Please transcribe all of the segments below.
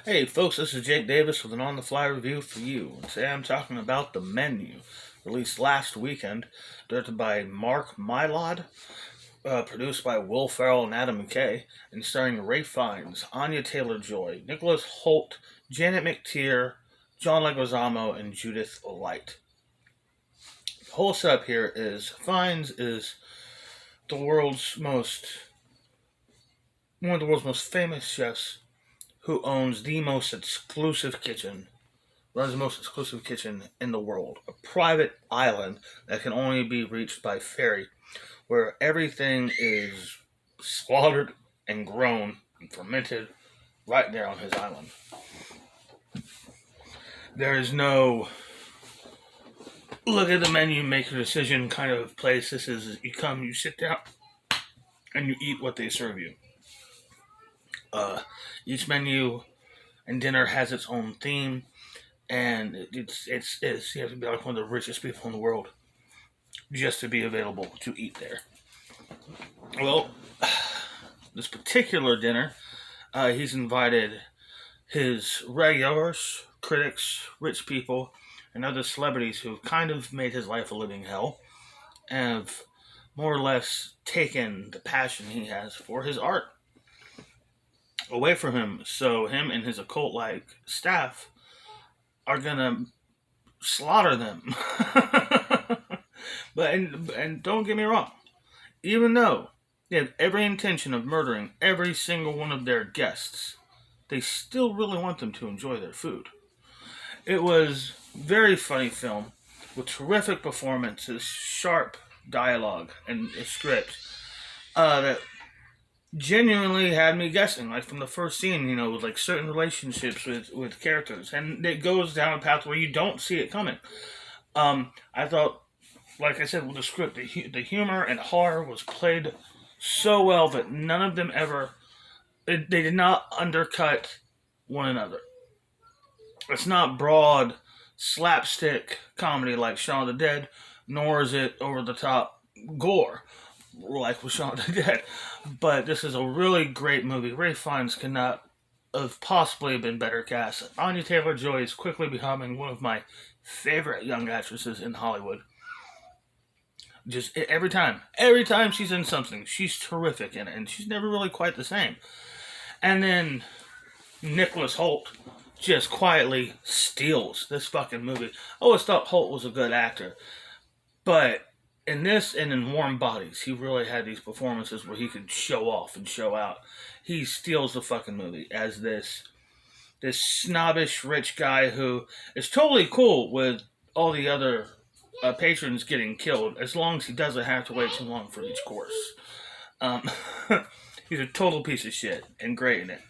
Hey folks, this is Jake Davis with an on the fly review for you. Today I'm talking about The Menu, released last weekend, directed by Mark Mylod, produced by Will Ferrell and Adam McKay, and starring Ray Fiennes, Anya Taylor-Joy, Nicholas Hoult, Janet McTeer, John Leguizamo, and Judith Light. The whole setup here is Fiennes is the world's most one of the world's most famous chefs who owns the most exclusive kitchen runs the most exclusive kitchen in the world, a private island that can only be reached by ferry, where everything is slaughtered and grown and fermented right there on his island. There is no look at the menu, make your decision kind of place. This is you come, you sit down, and you eat what they serve you. Each menu and dinner has its own theme, and it's you have to be like one of the richest people in the world just to be available to eat there. Well, this particular dinner, he's invited his regulars, critics, rich people, and other celebrities who've kind of made his life a living hell and have more or less taken the passion he has for his art away from him. So him and his occult-like staff are gonna slaughter them. And don't get me wrong, even though they have every intention of murdering every single one of their guests, they still really want them to enjoy their food. It was a very funny film with terrific performances, sharp dialogue, and a script that genuinely had me guessing, like from the first scene, with like certain relationships with characters, and it goes down a path where you don't see it coming. I thought, like I said, with the script, the humor and horror was played so well that none of them they did not undercut one another. It's not broad slapstick comedy like Shaun of the Dead, nor is it over the top gore like with Shaun of the Dead. But this is a really great movie. Ray Fiennes cannot have possibly been better cast. Anya Taylor-Joy is quickly becoming one of my favorite young actresses in Hollywood. Just every time she's in something, she's terrific in it, and she's never really quite the same. And then Nicholas Hoult just quietly steals this fucking movie. I always thought Hoult was a good actor, but in this and in Warm Bodies, he really had these performances where he could show off and show out. He steals the fucking movie as this snobbish rich guy who is totally cool with all the other patrons getting killed, as long as he doesn't have to wait too long for each course. Um, he's a total piece of shit and great in it.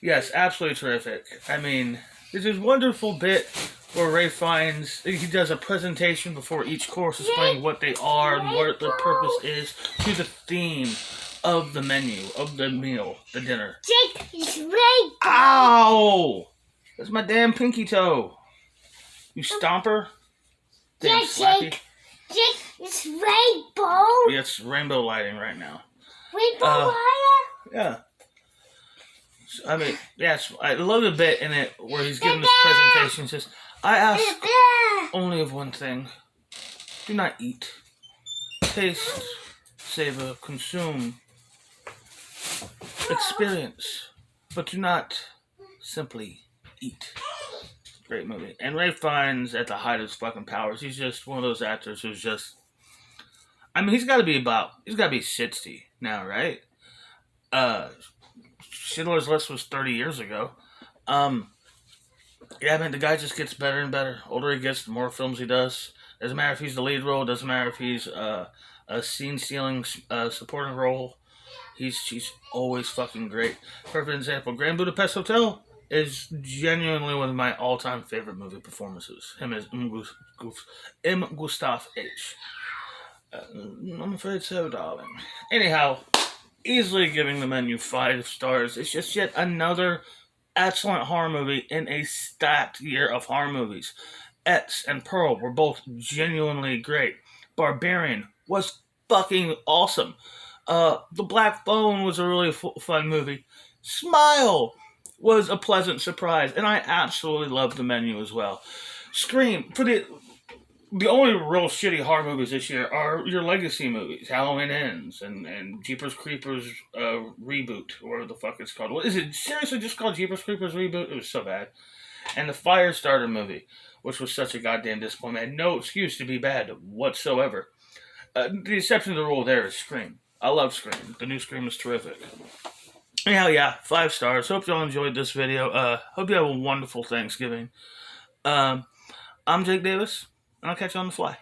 Yes, absolutely terrific. I mean, there's this wonderful bit where Ray Fiennes, he does a presentation before each course explaining what they are and what their purpose is to the theme of the menu, of the meal, the dinner. Jake, it's Ray. Ow! That's my damn pinky toe. You stomper. Damn slappy. Jake, it's rainbow. Yeah, it's rainbow lighting right now. Rainbow lighting? Yeah. I mean, yes, I love the bit in it where he's giving this presentation. He says, I ask only of one thing. Do not eat. Taste, savor, consume, experience, but do not simply eat. Great movie. And Ray Fiennes at the height of his fucking powers. He's just one of those actors who's just... I mean, he's got to be 60 now, right? Schindler's List was 30 years ago. Yeah, I mean, the guy just gets better and better. Older he gets, the more films he does. Doesn't matter if he's the lead role. Doesn't matter if he's a scene-stealing supporting role. She's always fucking great. Perfect example. Grand Budapest Hotel is genuinely one of my all-time favorite movie performances. Him as M. Gustav H. I'm afraid so, darling. Anyhow, easily giving the menu 5 stars. It's just yet another excellent horror movie in a stacked year of horror movies. X and Pearl were both genuinely great. Barbarian was fucking awesome. The Black Phone was a really fun movie. Smile was a pleasant surprise, and I absolutely loved the menu as well. Scream, for the only real shitty horror movies this year are your legacy movies, Halloween Ends and Jeepers Creepers reboot, or whatever the fuck it's called. What is it? Seriously, just called Jeepers Creepers reboot? It was so bad. And the Firestarter movie, which was such a goddamn disappointment, had no excuse to be bad whatsoever. The exception to the rule there is Scream. I love Scream. The new Scream is terrific. Anyhow, yeah, 5 stars. Hope y'all enjoyed this video. Hope you have a wonderful Thanksgiving. I'm Jake Davis, and I'll catch you on the fly.